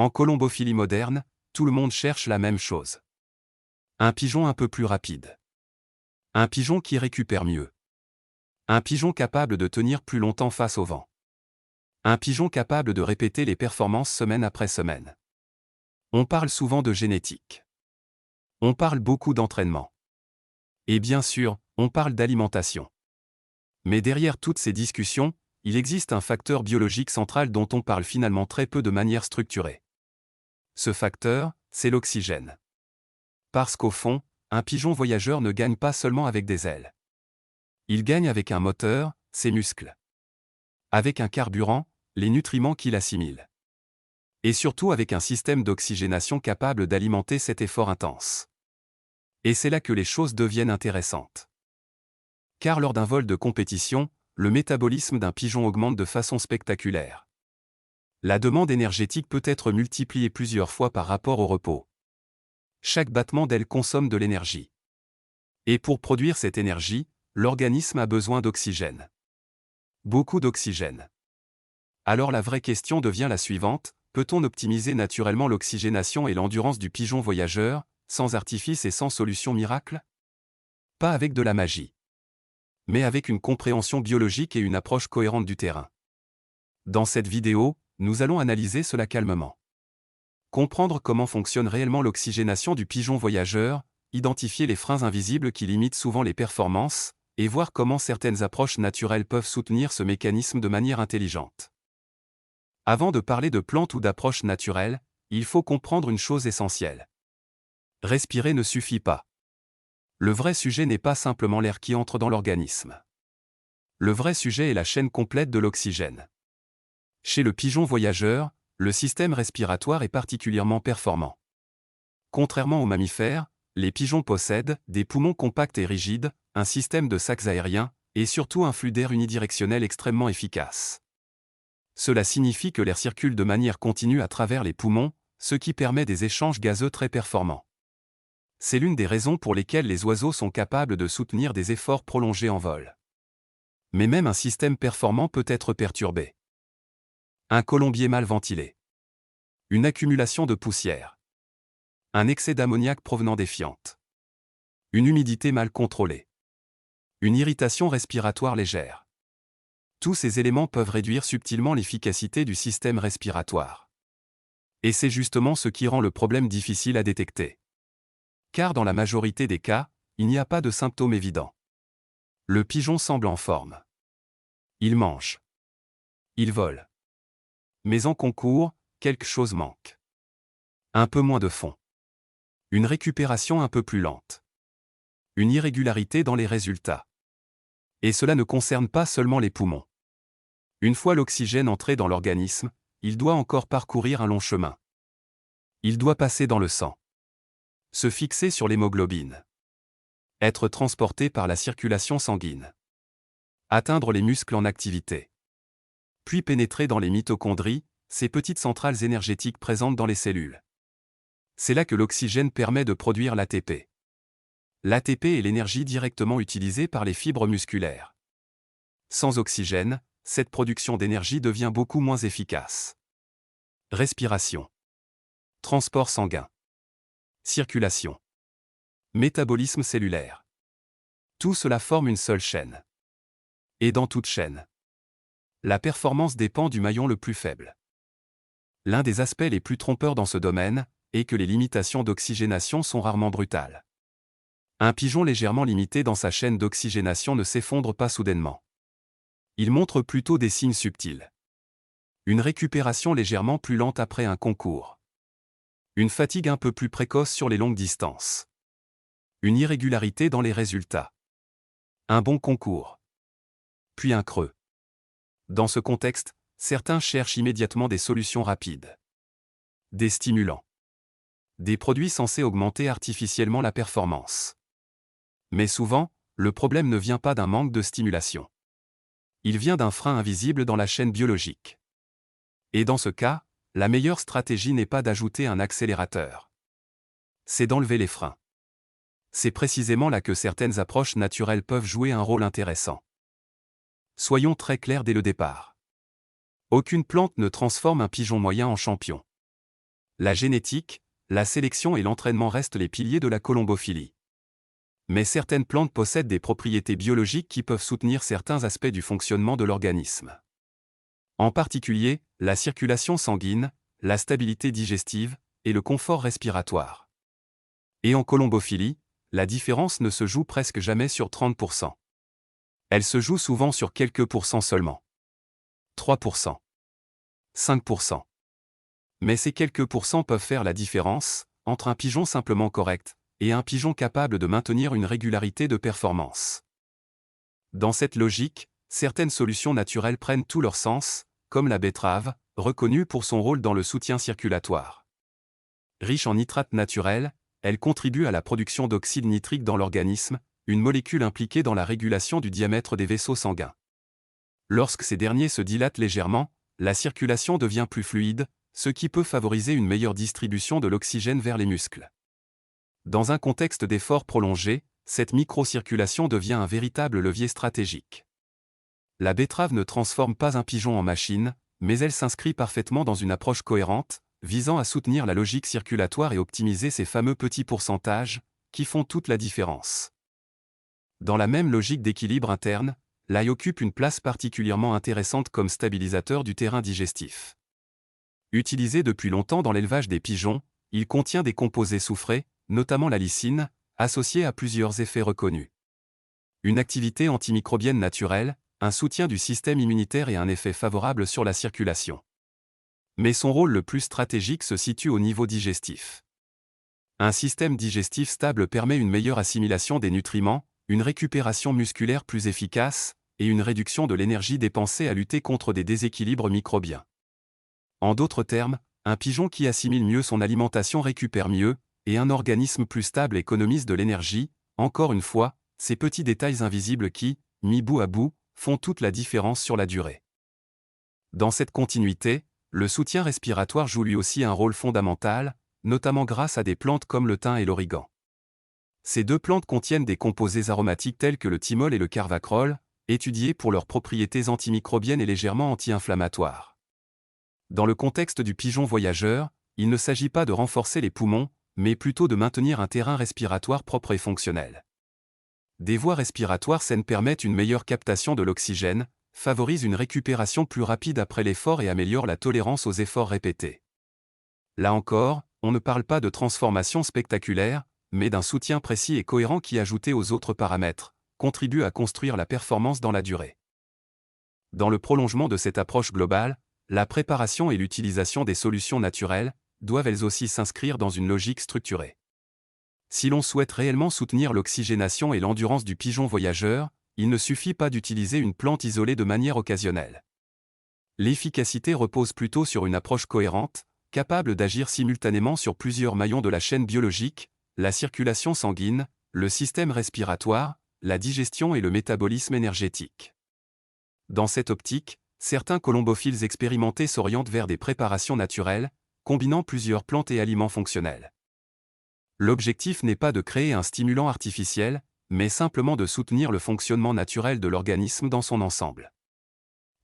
En colombophilie moderne, tout le monde cherche la même chose. Un pigeon un peu plus rapide. Un pigeon qui récupère mieux. Un pigeon capable de tenir plus longtemps face au vent. Un pigeon capable de répéter les performances semaine après semaine. On parle souvent de génétique. On parle beaucoup d'entraînement. Et bien sûr, on parle d'alimentation. Mais derrière toutes ces discussions, il existe un facteur biologique central dont on parle finalement très peu de manière structurée. Ce facteur, c'est l'oxygène. Parce qu'au fond, un pigeon voyageur ne gagne pas seulement avec des ailes. Il gagne avec un moteur, ses muscles. Avec un carburant, les nutriments qu'il assimile. Et surtout avec un système d'oxygénation capable d'alimenter cet effort intense. Et c'est là que les choses deviennent intéressantes. Car lors d'un vol de compétition, le métabolisme d'un pigeon augmente de façon spectaculaire. La demande énergétique peut être multipliée plusieurs fois par rapport au repos. Chaque battement d'aile consomme de l'énergie. Et pour produire cette énergie, l'organisme a besoin d'oxygène. Beaucoup d'oxygène. Alors la vraie question devient la suivante, peut-on optimiser naturellement l'oxygénation et l'endurance du pigeon voyageur, sans artifice et sans solution miracle? Pas avec de la magie. Mais avec une compréhension biologique et une approche cohérente du terrain. Dans cette vidéo, nous allons analyser cela calmement. Comprendre comment fonctionne réellement l'oxygénation du pigeon voyageur, identifier les freins invisibles qui limitent souvent les performances, et voir comment certaines approches naturelles peuvent soutenir ce mécanisme de manière intelligente. Avant de parler de plantes ou d'approches naturelles, il faut comprendre une chose essentielle. Respirer ne suffit pas. Le vrai sujet n'est pas simplement l'air qui entre dans l'organisme. Le vrai sujet est la chaîne complète de l'oxygène. Chez le pigeon voyageur, le système respiratoire est particulièrement performant. Contrairement aux mammifères, les pigeons possèdent des poumons compacts et rigides, un système de sacs aériens, et surtout un flux d'air unidirectionnel extrêmement efficace. Cela signifie que l'air circule de manière continue à travers les poumons, ce qui permet des échanges gazeux très performants. C'est l'une des raisons pour lesquelles les oiseaux sont capables de soutenir des efforts prolongés en vol. Mais même un système performant peut être perturbé. Un colombier mal ventilé. Une accumulation de poussière. Un excès d'ammoniac provenant des fientes. Une humidité mal contrôlée. Une irritation respiratoire légère. Tous ces éléments peuvent réduire subtilement l'efficacité du système respiratoire. Et c'est justement ce qui rend le problème difficile à détecter. Car dans la majorité des cas, il n'y a pas de symptômes évidents. Le pigeon semble en forme. Il mange. Il vole. Mais en concours, quelque chose manque. Un peu moins de fond. Une récupération un peu plus lente. Une irrégularité dans les résultats. Et cela ne concerne pas seulement les poumons. Une fois l'oxygène entré dans l'organisme, il doit encore parcourir un long chemin. Il doit passer dans le sang. Se fixer sur l'hémoglobine. Être transporté par la circulation sanguine. Atteindre les muscles en activité. Puis pénétrer dans les mitochondries, ces petites centrales énergétiques présentes dans les cellules. C'est là que l'oxygène permet de produire l'ATP. L'ATP est l'énergie directement utilisée par les fibres musculaires. Sans oxygène, cette production d'énergie devient beaucoup moins efficace. Respiration. Transport sanguin. Circulation. Métabolisme cellulaire. Tout cela forme une seule chaîne. Et dans toute chaîne, la performance dépend du maillon le plus faible. L'un des aspects les plus trompeurs dans ce domaine est que les limitations d'oxygénation sont rarement brutales. Un pigeon légèrement limité dans sa chaîne d'oxygénation ne s'effondre pas soudainement. Il montre plutôt des signes subtils. Une récupération légèrement plus lente après un concours. Une fatigue un peu plus précoce sur les longues distances. Une irrégularité dans les résultats. Un bon concours. Puis un creux. Dans ce contexte, certains cherchent immédiatement des solutions rapides. Des stimulants. Des produits censés augmenter artificiellement la performance. Mais souvent, le problème ne vient pas d'un manque de stimulation. il vient d'un frein invisible dans la chaîne biologique. Et dans ce cas, la meilleure stratégie n'est pas d'ajouter un accélérateur. C'est d'enlever les freins. C'est précisément là que certaines approches naturelles peuvent jouer un rôle intéressant. Soyons très clairs dès le départ. Aucune plante ne transforme un pigeon moyen en champion. La génétique, la sélection et l'entraînement restent les piliers de la colombophilie. Mais certaines plantes possèdent des propriétés biologiques qui peuvent soutenir certains aspects du fonctionnement de l'organisme. En particulier, la circulation sanguine, la stabilité digestive et le confort respiratoire. Et en colombophilie, la différence ne se joue presque jamais sur 30%. Elle se joue souvent sur quelques pourcents seulement. 3%. 5%. Mais ces quelques pourcents peuvent faire la différence entre un pigeon simplement correct et un pigeon capable de maintenir une régularité de performance. Dans cette logique, certaines solutions naturelles prennent tout leur sens, comme la betterave, reconnue pour son rôle dans le soutien circulatoire. Riche en nitrates naturels, elle contribue à la production d'oxyde nitrique dans l'organisme, une molécule impliquée dans la régulation du diamètre des vaisseaux sanguins. Lorsque ces derniers se dilatent légèrement, la circulation devient plus fluide, ce qui peut favoriser une meilleure distribution de l'oxygène vers les muscles. Dans un contexte d'effort prolongé, cette microcirculation devient un véritable levier stratégique. La betterave ne transforme pas un pigeon en machine, mais elle s'inscrit parfaitement dans une approche cohérente, visant à soutenir la logique circulatoire et optimiser ces fameux petits pourcentages, qui font toute la différence. Dans la même logique d'équilibre interne, l'ail occupe une place particulièrement intéressante comme stabilisateur du terrain digestif. Utilisé depuis longtemps dans l'élevage des pigeons, il contient des composés soufrés, notamment la lysine, associés à plusieurs effets reconnus. Une activité antimicrobienne naturelle, un soutien du système immunitaire et un effet favorable sur la circulation. Mais son rôle le plus stratégique se situe au niveau digestif. Un système digestif stable permet une meilleure assimilation des nutriments, une récupération musculaire plus efficace, et une réduction de l'énergie dépensée à lutter contre des déséquilibres microbiens. En d'autres termes, un pigeon qui assimile mieux son alimentation récupère mieux, et un organisme plus stable économise de l'énergie, encore une fois, ces petits détails invisibles qui, mis bout à bout, font toute la différence sur la durée. Dans cette continuité, le soutien respiratoire joue lui aussi un rôle fondamental, notamment grâce à des plantes comme le thym et l'origan. Ces deux plantes contiennent des composés aromatiques tels que le thymol et le carvacrol, étudiés pour leurs propriétés antimicrobiennes et légèrement anti-inflammatoires. Dans le contexte du pigeon voyageur, il ne s'agit pas de renforcer les poumons, mais plutôt de maintenir un terrain respiratoire propre et fonctionnel. Des voies respiratoires saines permettent une meilleure captation de l'oxygène, favorisent une récupération plus rapide après l'effort et améliorent la tolérance aux efforts répétés. Là encore, on ne parle pas de transformation spectaculaire, mais d'un soutien précis et cohérent qui, ajouté aux autres paramètres, contribue à construire la performance dans la durée. Dans le prolongement de cette approche globale, la préparation et l'utilisation des solutions naturelles doivent elles aussi s'inscrire dans une logique structurée. Si l'on souhaite réellement soutenir l'oxygénation et l'endurance du pigeon voyageur, il ne suffit pas d'utiliser une plante isolée de manière occasionnelle. L'efficacité repose plutôt sur une approche cohérente, capable d'agir simultanément sur plusieurs maillons de la chaîne biologique, la circulation sanguine, le système respiratoire, la digestion et le métabolisme énergétique. Dans cette optique, certains colombophiles expérimentés s'orientent vers des préparations naturelles, combinant plusieurs plantes et aliments fonctionnels. L'objectif n'est pas de créer un stimulant artificiel, mais simplement de soutenir le fonctionnement naturel de l'organisme dans son ensemble.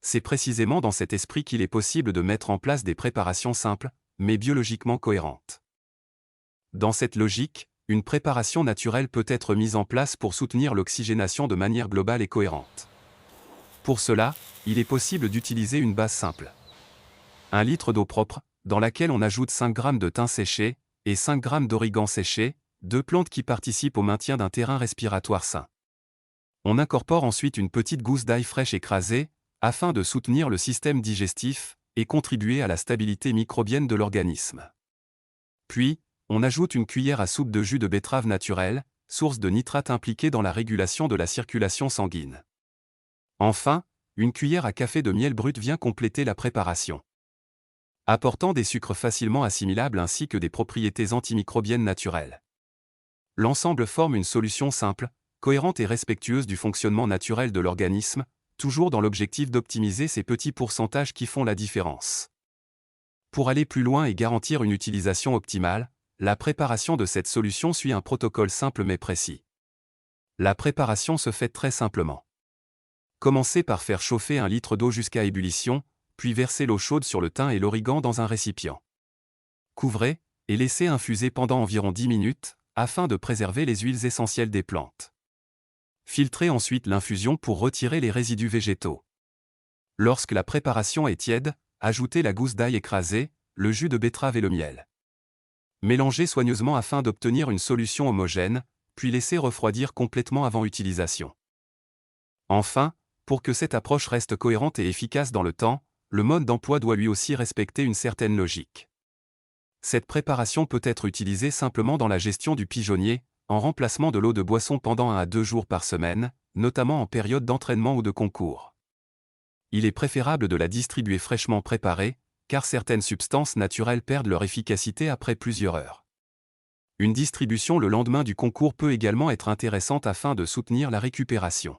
C'est précisément dans cet esprit qu'il est possible de mettre en place des préparations simples, mais biologiquement cohérentes. Dans cette logique, une préparation naturelle peut être mise en place pour soutenir l'oxygénation de manière globale et cohérente. Pour cela, il est possible d'utiliser une base simple. 1 litre d'eau propre, dans laquelle on ajoute 5 g de thym séché et 5 g d'origan séché, deux plantes qui participent au maintien d'un terrain respiratoire sain. On incorpore ensuite une petite gousse d'ail fraîche écrasée, afin de soutenir le système digestif et contribuer à la stabilité microbienne de l'organisme. Puis, on ajoute une cuillère à soupe de jus de betterave naturel, source de nitrate impliquée dans la régulation de la circulation sanguine. Enfin, une cuillère à café de miel brut vient compléter la préparation. Apportant des sucres facilement assimilables ainsi que des propriétés antimicrobiennes naturelles. L'ensemble forme une solution simple, cohérente et respectueuse du fonctionnement naturel de l'organisme, toujours dans l'objectif d'optimiser ces petits pourcentages qui font la différence. Pour aller plus loin et garantir une utilisation optimale, la préparation de cette solution suit un protocole simple mais précis. La préparation se fait très simplement. Commencez par faire chauffer 1 litre d'eau jusqu'à ébullition, puis versez l'eau chaude sur le thym et l'origan dans un récipient. Couvrez, et laissez infuser pendant environ 10 minutes, afin de préserver les huiles essentielles des plantes. Filtrez ensuite l'infusion pour retirer les résidus végétaux. Lorsque la préparation est tiède, ajoutez la gousse d'ail écrasée, le jus de betterave et le miel. Mélangez soigneusement afin d'obtenir une solution homogène, puis laissez refroidir complètement avant utilisation. Enfin, pour que cette approche reste cohérente et efficace dans le temps, le mode d'emploi doit lui aussi respecter une certaine logique. Cette préparation peut être utilisée simplement dans la gestion du pigeonnier, en remplacement de l'eau de boisson pendant 1 à 2 jours par semaine, notamment en période d'entraînement ou de concours. Il est préférable de la distribuer fraîchement préparée, car certaines substances naturelles perdent leur efficacité après plusieurs heures. Une distribution le lendemain du concours peut également être intéressante afin de soutenir la récupération.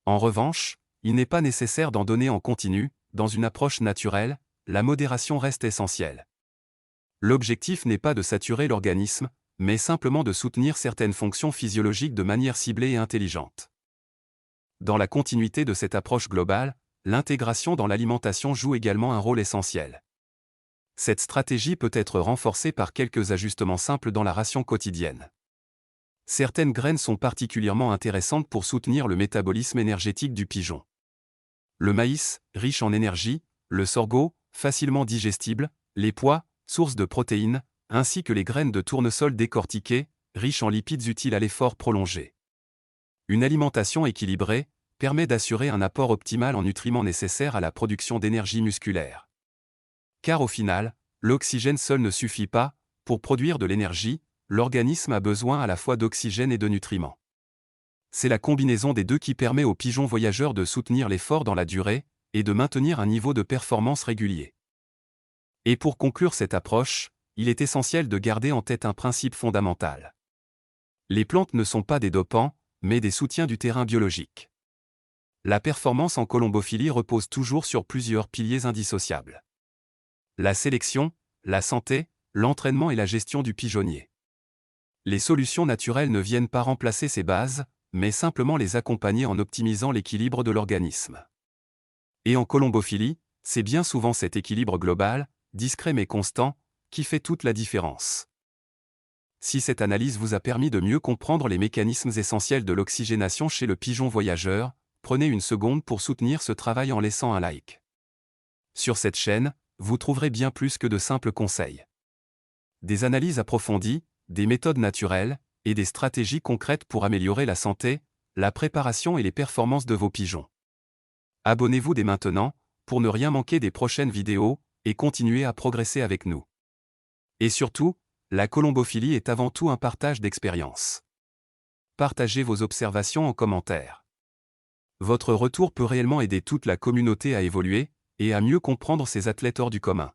En revanche, il n'est pas nécessaire d'en donner en continu, dans une approche naturelle, la modération reste essentielle. L'objectif n'est pas de saturer l'organisme, mais simplement de soutenir certaines fonctions physiologiques de manière ciblée et intelligente. Dans la continuité de cette approche globale, l'intégration dans l'alimentation joue également un rôle essentiel. Cette stratégie peut être renforcée par quelques ajustements simples dans la ration quotidienne. Certaines graines sont particulièrement intéressantes pour soutenir le métabolisme énergétique du pigeon. Le maïs, riche en énergie, le sorgho, facilement digestible, les pois, source de protéines, ainsi que les graines de tournesol décortiquées, riches en lipides utiles à l'effort prolongé. Une alimentation équilibrée permet d'assurer un apport optimal en nutriments nécessaires à la production d'énergie musculaire. Car au final, l'oxygène seul ne suffit pas, pour produire de l'énergie, l'organisme a besoin à la fois d'oxygène et de nutriments. C'est la combinaison des deux qui permet aux pigeons voyageurs de soutenir l'effort dans la durée, et de maintenir un niveau de performance régulier. Et pour conclure cette approche, il est essentiel de garder en tête un principe fondamental. Les plantes ne sont pas des dopants, mais des soutiens du terrain biologique. La performance en colombophilie repose toujours sur plusieurs piliers indissociables. La sélection, la santé, l'entraînement et la gestion du pigeonnier. Les solutions naturelles ne viennent pas remplacer ces bases, mais simplement les accompagner en optimisant l'équilibre de l'organisme. Et en colombophilie, c'est bien souvent cet équilibre global, discret mais constant, qui fait toute la différence. Si cette analyse vous a permis de mieux comprendre les mécanismes essentiels de l'oxygénation chez le pigeon voyageur, prenez une seconde pour soutenir ce travail en laissant un like. Sur cette chaîne, vous trouverez bien plus que de simples conseils. Des analyses approfondies, des méthodes naturelles, et des stratégies concrètes pour améliorer la santé, la préparation et les performances de vos pigeons. Abonnez-vous dès maintenant, pour ne rien manquer des prochaines vidéos, et continuez à progresser avec nous. Et surtout, la colombophilie est avant tout un partage d'expériences. Partagez vos observations en commentaire. Votre retour peut réellement aider toute la communauté à évoluer, et à mieux comprendre ces athlètes hors du commun.